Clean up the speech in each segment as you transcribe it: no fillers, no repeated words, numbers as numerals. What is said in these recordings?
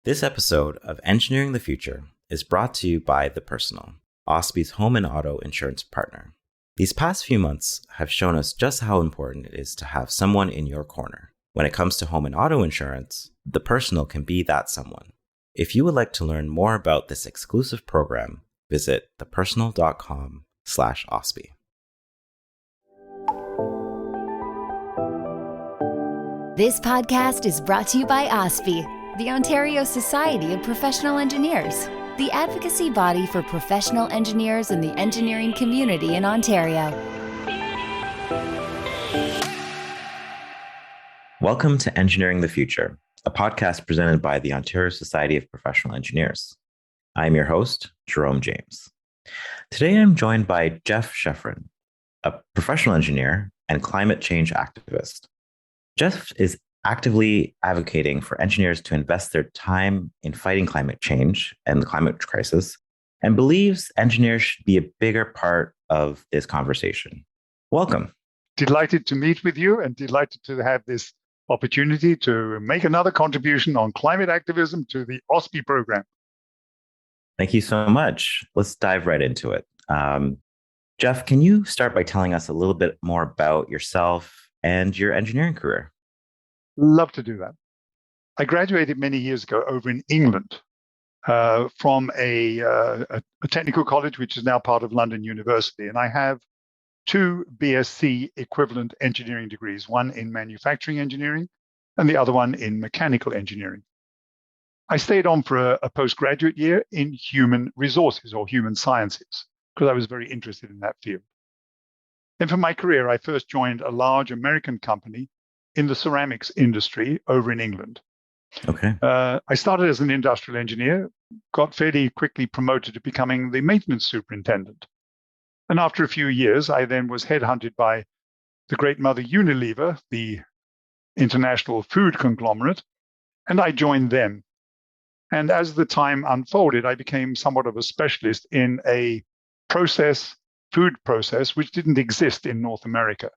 This episode of Engineering the Future is brought to you by The Personal, OSPI's home and auto insurance partner. These past few months have shown us just how important it is to have someone in your corner. When it comes to home and auto insurance, The Personal can be that someone. If you would like to learn more about this exclusive program, visit thepersonal.com/OSPI. This podcast is brought to you by OSPI, the Ontario Society of Professional Engineers, the advocacy body for professional engineers in the engineering community in Ontario. Welcome to Engineering the Future, a podcast presented by the Ontario Society of Professional Engineers. I'm your host, Jerome James. Today I'm joined by Geoff Sheffrin, a professional engineer and climate change activist. Geoff is actively advocating for engineers to invest their time in fighting climate change and the climate crisis, and believes engineers should be a bigger part of this conversation. Welcome. Delighted to meet with you and delighted to have this opportunity to make another contribution on climate activism to the OSPI program. Thank you so much. Let's dive right into it. Geoff, can you start by telling us a little bit more about yourself and your engineering career? Love to do that. I graduated many years ago over in England from a technical college, which is now part of London University. And I have two BSc equivalent engineering degrees, one in manufacturing engineering and the other one in mechanical engineering. I stayed on for a postgraduate year in human resources or human sciences because I was very interested in that field. Then for my career, I first joined a large American company in the ceramics industry over in England. Okay. I started as an industrial engineer, got fairly quickly promoted to becoming the maintenance superintendent. And after a few years, I then was headhunted by the great mother Unilever, the international food conglomerate, and I joined them. And as the time unfolded, I became somewhat of a specialist in a food process, which didn't exist in North America.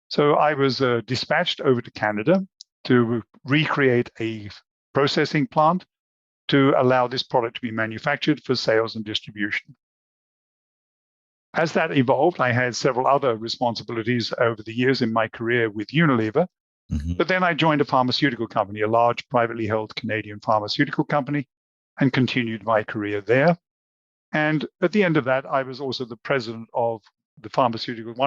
So I was dispatched over to Canada to recreate a processing plant to allow this product to be manufactured for sales and distribution. As that evolved, I had several other responsibilities over the years in my career with Unilever. But then I joined a pharmaceutical company, a large privately held Canadian pharmaceutical company, and continued my career there. And at the end of that, I was also the president of one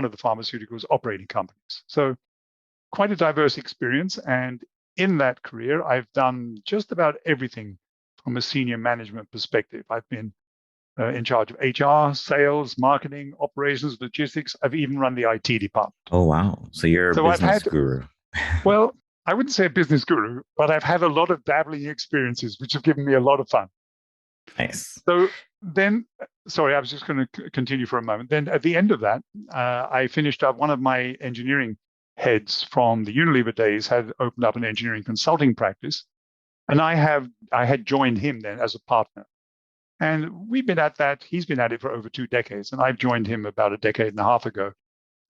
of the pharmaceuticals operating companies. So quite a diverse experience. And in that career, I've done just about everything from a senior management perspective. I've been in charge of HR, sales, marketing, operations, logistics. I've even run the IT department. Oh, wow. So you're a business guru. Well, I wouldn't say a business guru, but I've had a lot of dabbling experiences, which have given me a lot of fun. Nice. So then, sorry, I was just going to continue for a moment. Then at the end of that, I finished up one of my engineering heads from the Unilever days had opened up an engineering consulting practice. And I had joined him then as a partner. And we've been at that. He's been at it for over 2 decades. And I've joined him about a decade and a half ago.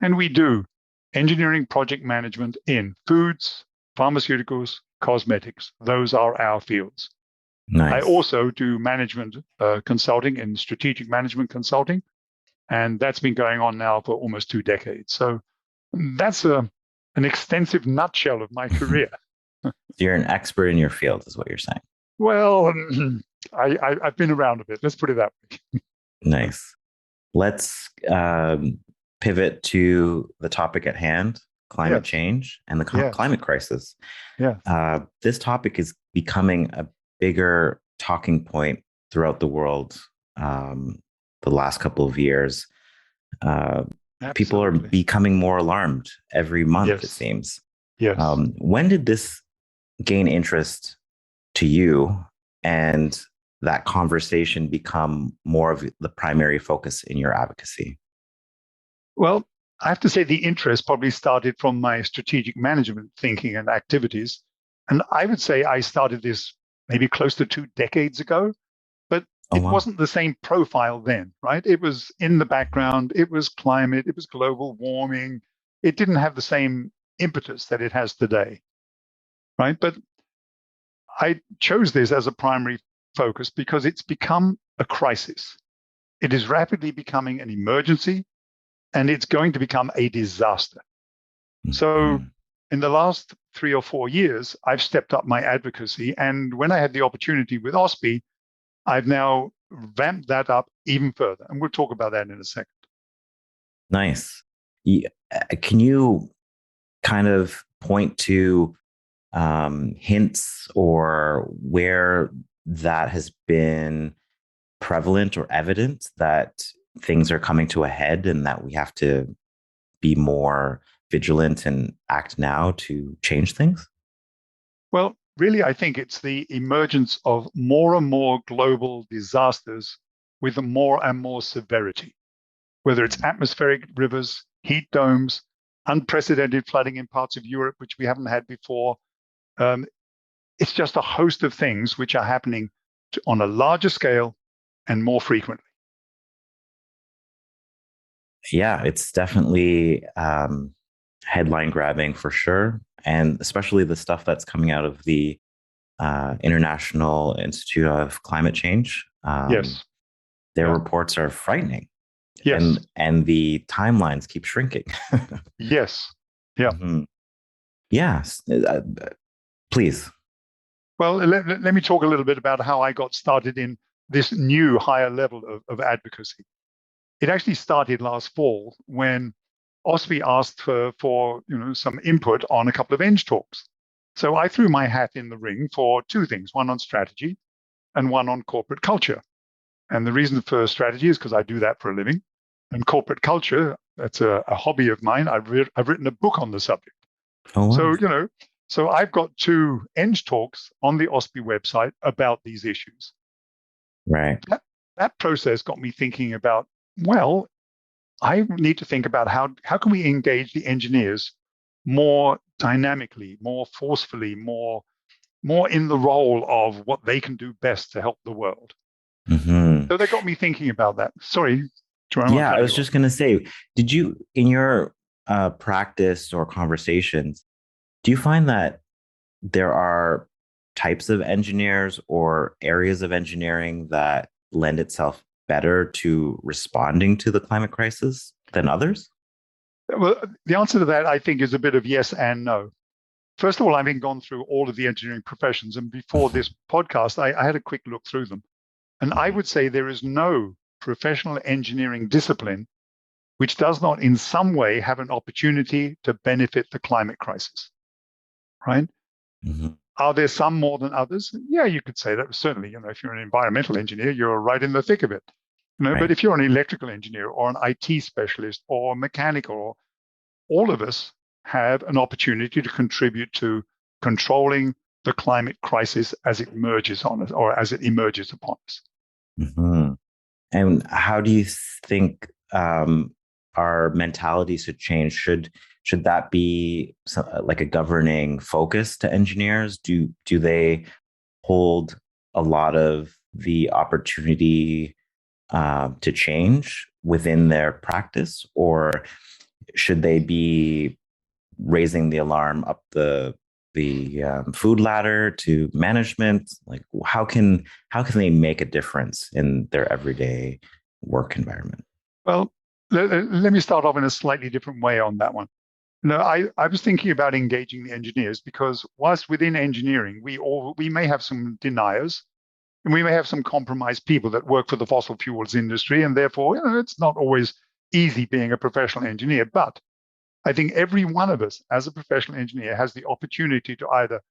And we do engineering project management in foods, pharmaceuticals, cosmetics. Those are our fields. Nice. I also do management consulting in strategic management consulting, and that's been going on now for almost 2 decades. So that's an extensive nutshell of my career. You're an expert in your field, is what you're saying. Well, I've been around a bit. Let's put it that way. Nice. Let's pivot to the topic at hand, climate change and the climate crisis. Yeah. This topic is becoming a bigger talking point throughout the world the last couple of years. People are becoming more alarmed every month, it seems. Yes. When did this gain interest to you and that conversation become more of the primary focus in your advocacy? Well, I have to say the interest probably started from my strategic management thinking and activities. And I would say I started this maybe close to 2 decades ago, but it wasn't the same profile then, right? It was in the background. It was climate. It was global warming. It didn't have the same impetus that it has today, right? But I chose this as a primary focus because it's become a crisis. It is rapidly becoming an emergency, and it's going to become a disaster. So in the last 3 or 4 years, I've stepped up my advocacy. And when I had the opportunity with OSPI, I've now vamped that up even further. And we'll talk about that in a second. Nice. Can you kind of point to hints or where that has been prevalent or evident that things are coming to a head and that we have to be more vigilant and act now to change things? Well, really, I think it's the emergence of more and more global disasters with more and more severity, whether it's atmospheric rivers, heat domes, unprecedented flooding in parts of Europe, which we haven't had before. It's just a host of things which are happening on a larger scale and more frequently. Yeah, it's definitely headline grabbing for sure. And especially the stuff that's coming out of the International Institute of Climate Change. Yes. Their reports are frightening. Yes. And the timelines keep shrinking. Yes. Yeah. Mm-hmm. Yes. Please. Well, let me talk a little bit about how I got started in this new higher level of advocacy. It actually started last fall when OSPI asked for some input on a couple of Eng talks. So I threw my hat in the ring for two things, one on strategy and one on corporate culture. And the reason for strategy is because I do that for a living. And corporate culture, that's a hobby of mine. I've written a book on the subject. Oh, wow. So, so I've got two Eng talks on the OSPI website about these issues. Right. That process got me thinking about, well, I need to think about how can we engage the engineers more dynamically, more forcefully, more in the role of what they can do best to help the world. Mm-hmm. So that got me thinking about that. Sorry, Jerome. Yeah, I was just going to say, did you, in your practice or conversations, do you find that there are types of engineers or areas of engineering that lend itself better to responding to the climate crisis than others? Well, the answer to that, I think, is a bit of yes and no. First of all, I've gone through all of the engineering professions. And before this podcast, I had a quick look through them. And I would say there is no professional engineering discipline which does not in some way have an opportunity to benefit the climate crisis, right? Mm-hmm. Are there some more than others? Yeah, you could say that. Certainly, if you're an environmental engineer, you're right in the thick of it. Right. But if you're an electrical engineer or an IT specialist or mechanical, all of us have an opportunity to contribute to controlling the climate crisis as it emerges on us or as it emerges upon us. Mm-hmm. And how do you think our mentality should change? Should that be like a governing focus to engineers? Do they hold a lot of the opportunity to change within their practice, or should they be raising the alarm up the food ladder to management? Like, how can they make a difference in their everyday work environment? Well, let me start off in a slightly different way on that one. I was thinking about engaging the engineers because whilst within engineering, we may have some deniers and we may have some compromised people that work for the fossil fuels industry. And therefore, it's not always easy being a professional engineer. But I think every one of us as a professional engineer has the opportunity to either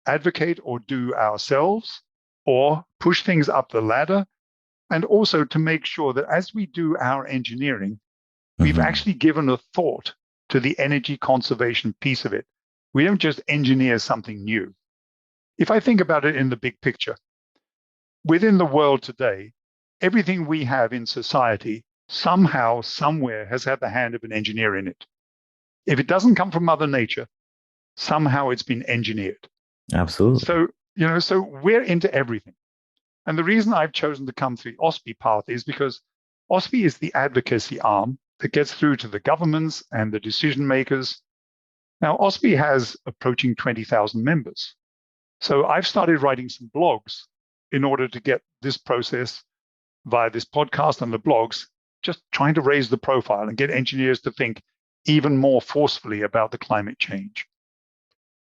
advocate or do ourselves or push things up the ladder. And also to make sure that as we do our engineering, we've actually given a thought to the energy conservation piece of it. We don't just engineer something new. If I think about it in the big picture, within the world today, everything we have in society somehow, somewhere has had the hand of an engineer in it. If it doesn't come from Mother Nature, somehow it's been engineered. Absolutely. So we're into everything. And the reason I've chosen to come through the OSPI path is because OSPI is the advocacy arm that gets through to the governments and the decision makers. Now, OSPI has approaching 20,000 members. So I've started writing some blogs in order to get this process via this podcast and the blogs, just trying to raise the profile and get engineers to think even more forcefully about the climate change.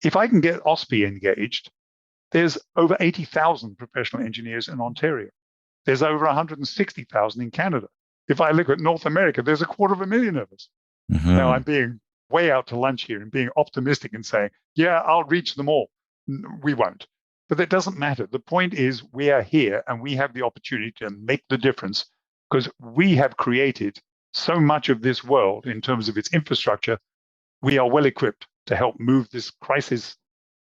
If I can get OSPI engaged, there's over 80,000 professional engineers in Ontario. There's over 160,000 in Canada. If I look at North America, there's 250,000 of us. Mm-hmm. Now, I'm being way out to lunch here and being optimistic and saying, yeah, I'll reach them all. We won't. But that doesn't matter. The point is we are here and we have the opportunity to make the difference because we have created so much of this world in terms of its infrastructure. We are well equipped to help move this crisis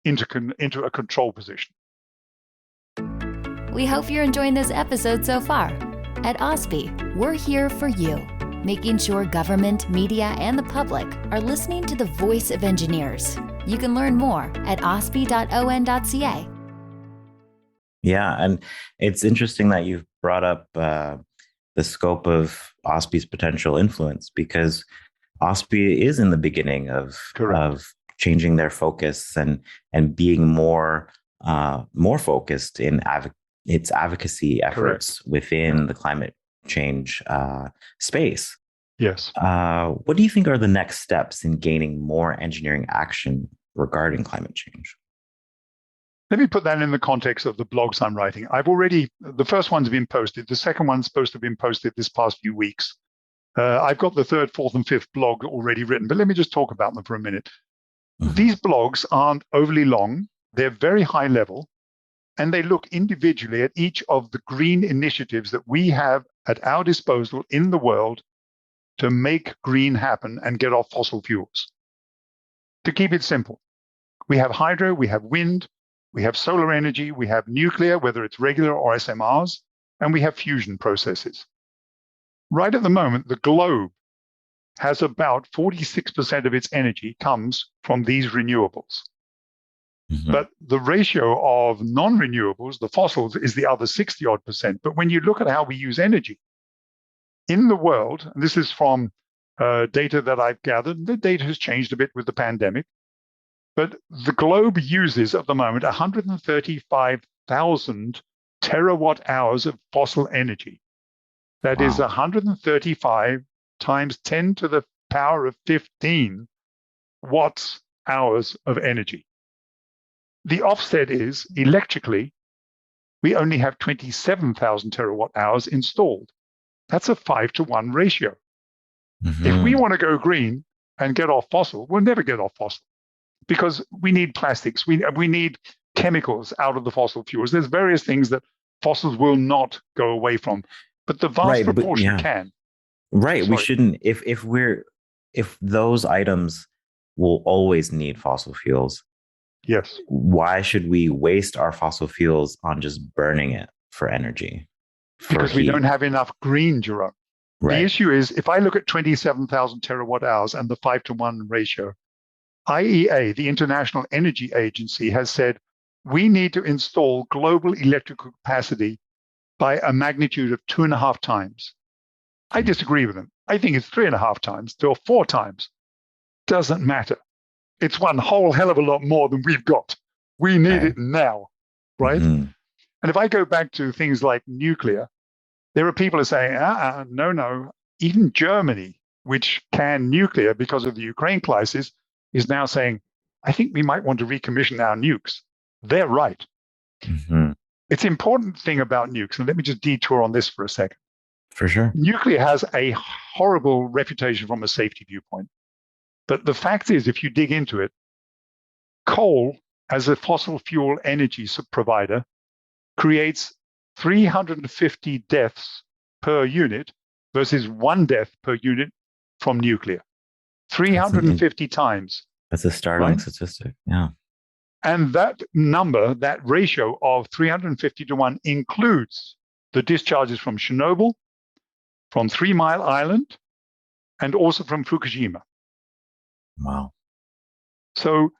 into a control position. We hope you're enjoying this episode so far. At OSPI, we're here for you, making sure government, media, and the public are listening to the voice of engineers. You can learn more at ospi.on.ca. Yeah, and it's interesting that you've brought up the scope of OSPI's potential influence, because OSPI is in the beginning of changing their focus and being more focused in its advocacy efforts within the climate change space. Yes. What do you think are the next steps in gaining more engineering action regarding climate change? Let me put that in the context of the blogs I'm writing. The first one's been posted. The second one's supposed to have been posted this past few weeks. I've got the third, fourth, and fifth blog already written, but let me just talk about them for a minute. Mm-hmm. These blogs aren't overly long. They're very high level, and they look individually at each of the green initiatives that we have at our disposal in the world to make green happen and get off fossil fuels. To keep it simple, we have hydro, we have wind, we have solar energy, we have nuclear, whether it's regular or SMRs, and we have fusion processes. Right at the moment, the globe has about 46% of its energy comes from these renewables. Mm-hmm. But the ratio of non-renewables, the fossils, is the other 60-odd%. But when you look at how we use energy in the world, and this is from data that I've gathered, the data has changed a bit with the pandemic, but the globe uses at the moment 135,000 terawatt hours of fossil energy. That is 135 times 10 to the power of 15 watts hours of energy. The offset is electrically, we only have 27,000 terawatt hours installed. That's a 5-to-1 ratio. Mm-hmm. If we want to go green and get off fossil, we'll never get off fossil because we need plastics. We need chemicals out of the fossil fuels. There's various things that fossils will not go away from, but the vast proportion can. Right. Sorry. We shouldn't, if those items will always need fossil fuels. Yes. Why should we waste our fossil fuels on just burning it for energy? Because we don't have enough green, Jerome. Right. The issue is, if I look at 27,000 terawatt hours and the 5-to-1 ratio, IEA, the International Energy Agency, has said we need to install global electrical capacity by a magnitude of 2.5 times. I disagree with them. I think it's 3.5 times or 4 times. Doesn't matter. It's one whole hell of a lot more than we've got. We need it now, right? Mm-hmm. And if I go back to things like nuclear, there are people who are saying, no. Even Germany, which canned nuclear because of the Ukraine crisis, is now saying, I think we might want to recommission our nukes. They're right. Mm-hmm. It's an important thing about nukes, and let me just detour on this for a second. For sure. Nuclear has a horrible reputation from a safety viewpoint. But the fact is, if you dig into it, coal as a fossil fuel energy provider creates 350 deaths per unit versus 1 death per unit from nuclear. 350 times. That's a startling statistic. Yeah. And that number, that ratio of 350 to 1 includes the discharges from Chernobyl, from 3 Mile Island, and also from Fukushima. Wow. So,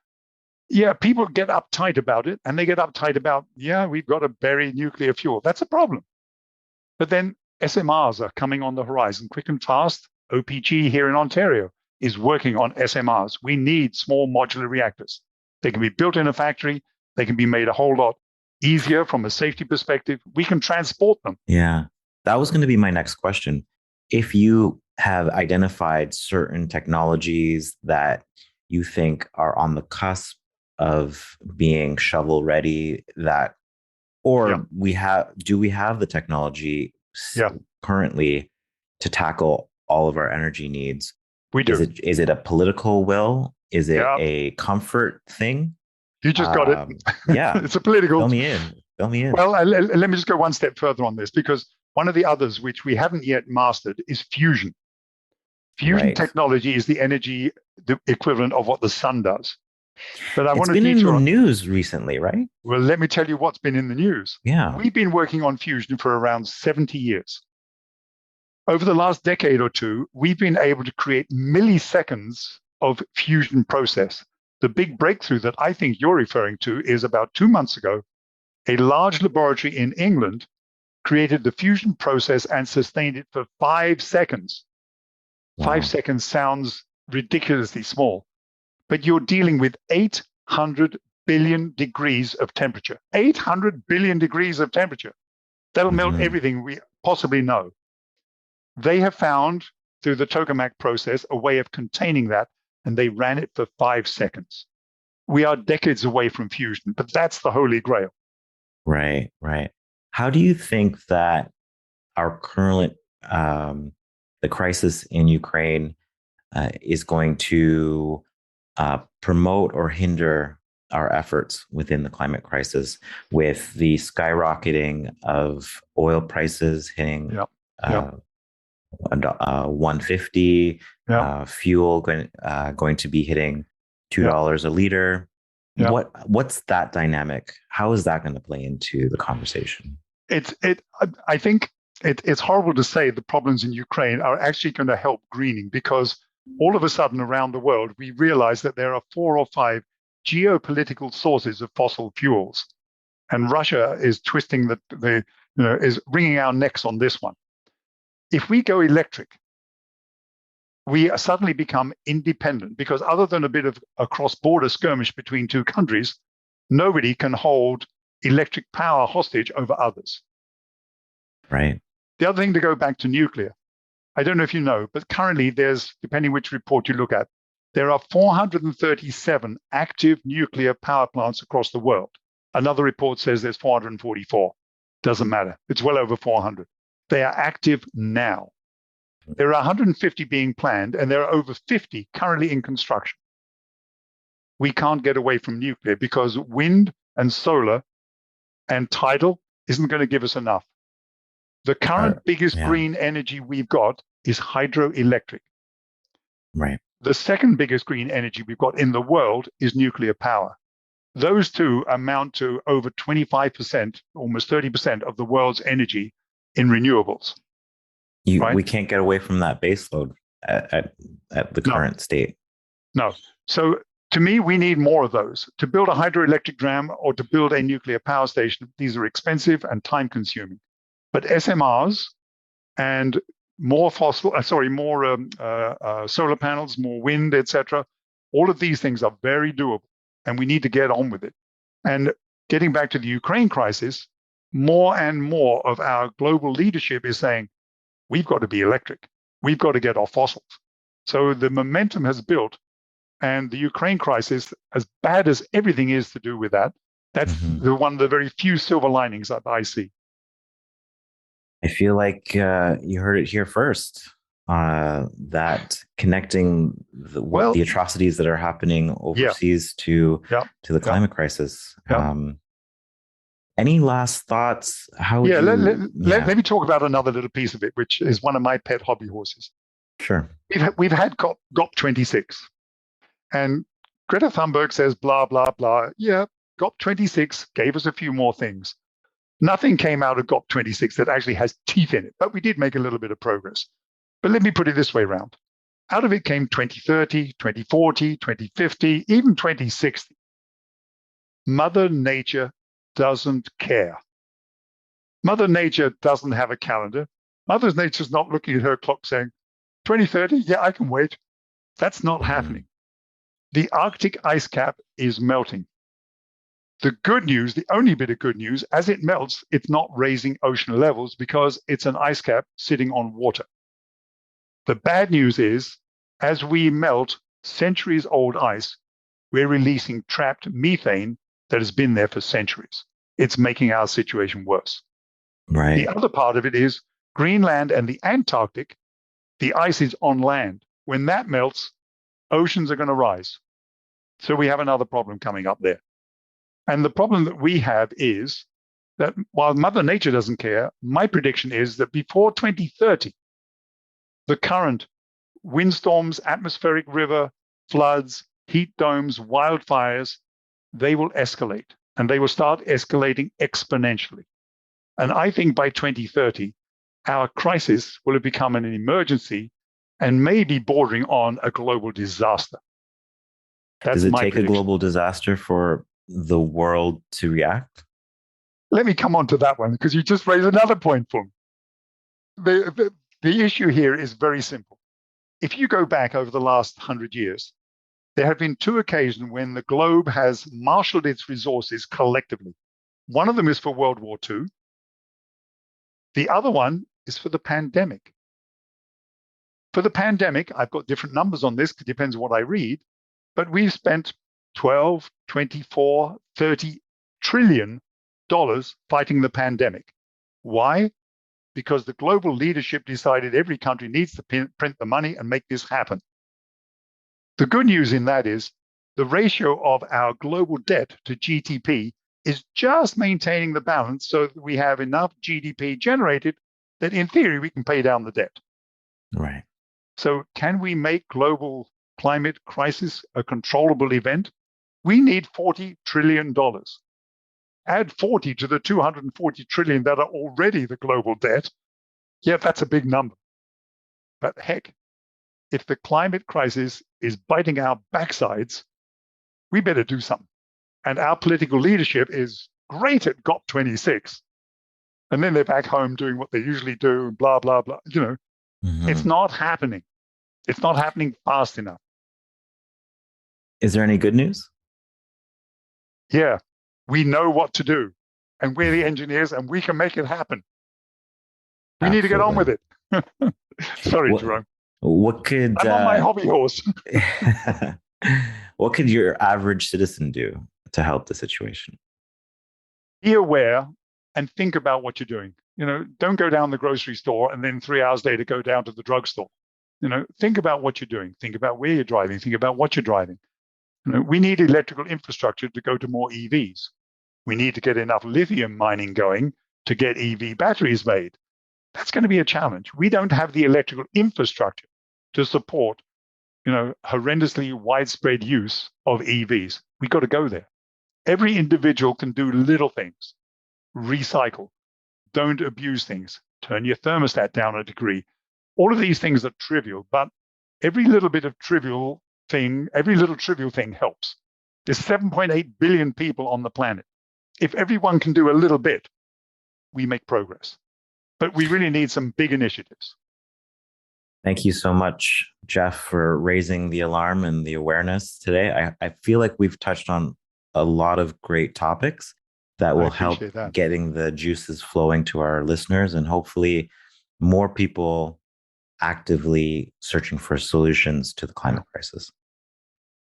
people get uptight about it, and they get uptight about, we've got to bury nuclear fuel. That's a problem. But then SMRs are coming on the horizon quick and fast. OPG here in Ontario is working on SMRs. We need small modular reactors. They can be built in a factory. They can be made a whole lot easier from a safety perspective. We can transport them. Yeah, that was going to be my next question. If you have identified certain technologies that you think are on the cusp of being shovel ready, that, or do we have the technology currently to tackle all of our energy needs? We do. Is it a political will? Is it a comfort thing? You just got it. Yeah. It's a political. Fill me in. Well, let me just go one step further on this, because one of the others which we haven't yet mastered is fusion. Fusion technology is the energy, the equivalent of what the sun does. But it's been in the news recently, right? Well, let me tell you what's been in the news. Yeah. We've been working on fusion for around 70 years. Over the last decade or two, we've been able to create milliseconds of fusion process. The big breakthrough that I think you're referring to is about 2 months ago, a large laboratory in England created the fusion process and sustained it for 5 seconds. Wow. 5 seconds sounds ridiculously small, but you're dealing with 800 billion degrees of temperature. 800 billion degrees of temperature. That'll melt everything we possibly know. They have found, through the tokamak process, a way of containing that, and they ran it for 5 seconds. We are decades away from fusion, but that's the holy grail. Right. How do you think that our current, the crisis in Ukraine is going to promote or hinder our efforts within the climate crisis, with the skyrocketing of oil prices hitting 150, fuel going to be hitting $2 a liter? What's that dynamic? How is that going to play into the conversation? I think it's horrible to say the problems in Ukraine are actually going to help greening, because all of a sudden around the world we realize that there are 4 or 5 geopolitical sources of fossil fuels, and Russia is twisting is wringing our necks on this one. If we go electric, we suddenly become independent, because other than a bit of a cross-border skirmish between 2 countries, nobody can hold electric power hostage over others. Right. The other thing, to go back to nuclear, I don't know if you know, but currently there's, depending which report you look at, there are 437 active nuclear power plants across the world. Another report says there's 444. Doesn't matter. It's well over 400. They are active now. There are 150 being planned, and there are over 50 currently in construction. We can't get away from nuclear, because wind and solar and tidal isn't going to give us enough. The current biggest green energy we've got is hydroelectric. Right. The second biggest green energy we've got in the world is nuclear power. Those two amount to over 25%, almost 30% of the world's energy in renewables. We can't get away from that baseload at the current state. No. So to me, we need more of those. To build a hydroelectric dam or to build a nuclear power station, these are expensive and time consuming. But SMRs and more solar panels, more wind, etc., all of these things are very doable, and we need to get on with it. And getting back to the Ukraine crisis, more and more of our global leadership is saying, we've got to be electric. We've got to get off fossils. So the momentum has built, and the Ukraine crisis, as bad as everything is to do with that, that's one of the very few silver linings that I see. I feel like you heard it here first, that connecting the atrocities that are happening overseas to the climate crisis. Any last thoughts? Let me talk about another little piece of it, which is one of my pet hobby horses. Sure. We've had COP26, and Greta Thunberg says blah, blah, blah. Yeah, COP26 gave us a few more things. Nothing came out of COP26 that actually has teeth in it, but we did make a little bit of progress. But let me put it this way round. Out of it came 2030, 2040, 2050, even 2060. Mother Nature doesn't care. Mother Nature doesn't have a calendar. Mother Nature's not looking at her clock saying, 2030, yeah, I can wait. That's not happening. The Arctic ice cap is melting. The good news, the only bit of good news, as it melts, it's not raising ocean levels because it's an ice cap sitting on water. The bad news is, as we melt centuries-old ice, we're releasing trapped methane that has been there for centuries. It's making our situation worse. Right. The other part of it is Greenland and the Antarctic, the ice is on land. When that melts, oceans are going to rise. So we have another problem coming up there. And the problem that we have is that while Mother Nature doesn't care, my prediction is that before 2030, the current windstorms, atmospheric river, floods, heat domes, wildfires, they will escalate. And they will start escalating exponentially. And I think by 2030, our crisis will have become an emergency and maybe bordering on a global disaster. Does it take a global disaster for the world to react? Let me come on to that one, because you just raised another point for me. The issue here is very simple. If you go back over the last 100 years, there have been two occasions when the globe has marshaled its resources collectively. One of them is for World War II. The other one is for the pandemic. For the pandemic, I've got different numbers on this, it depends on what I read, but we've spent 12, 24, 30 trillion dollars fighting the pandemic. Why? Because the global leadership decided every country needs to print the money and make this happen. The good news in that is the ratio of our global debt to GDP is just maintaining the balance so that we have enough GDP generated that in theory we can pay down the debt. Right. So can we make global climate crisis a controllable event? We need $40 trillion. Add 40 to the 240 trillion that are already the global debt. Yeah, that's a big number. But heck, if the climate crisis is biting our backsides, we better do something. And our political leadership is great at COP26. And then they're back home doing what they usually do, blah, blah, blah. It's not happening. It's not happening fast enough. Is there any good news? Yeah, we know what to do. And we're the engineers and we can make it happen. We need to get on with it. Sorry, Jerome. What could I'm on my hobby horse. What could your average citizen do to help the situation? Be aware and think about what you're doing. Don't go down the grocery store and then 3 hours later go down to the drugstore. Think about what you're doing. Think about where you're driving. Think about what you're driving. We need electrical infrastructure to go to more EVs. We need to get enough lithium mining going to get EV batteries made. That's going to be a challenge. We don't have the electrical infrastructure to support, horrendously widespread use of EVs. We've got to go there. Every individual can do little things. Recycle. Don't abuse things. Turn your thermostat down a degree. All of these things are trivial, but every little trivial thing helps. There's 7.8 billion people on the planet. If everyone can do a little bit, we make progress. But we really need some big initiatives. Thank you so much, Geoff, for raising the alarm and the awareness today. I feel like we've touched on a lot of great topics that will help getting the juices flowing to our listeners, and hopefully more people actively searching for solutions to the climate crisis.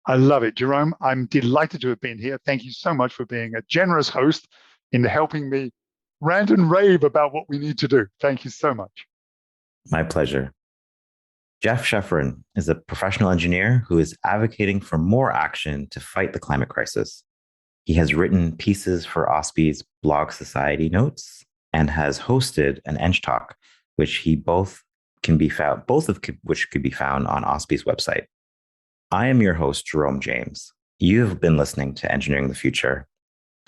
I love it, Jerome. I'm delighted to have been here. Thank you so much for being a generous host in helping me rant and rave about what we need to do. Thank you so much. My pleasure. Geoff Sheffrin is a professional engineer who is advocating for more action to fight the climate crisis. He has written pieces for OSPI's Blog Society Notes and has hosted an Eng Talk, which both of which could be found on OSPI's website. I am your host, Jerome James. You have been listening to Engineering the Future.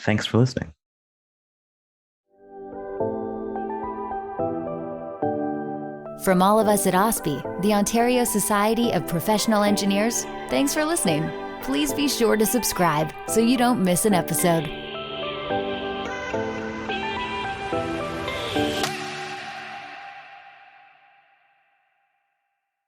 Thanks for listening. From all of us at OSPI, the Ontario Society of Professional Engineers, thanks for listening. Please be sure to subscribe so you don't miss an episode.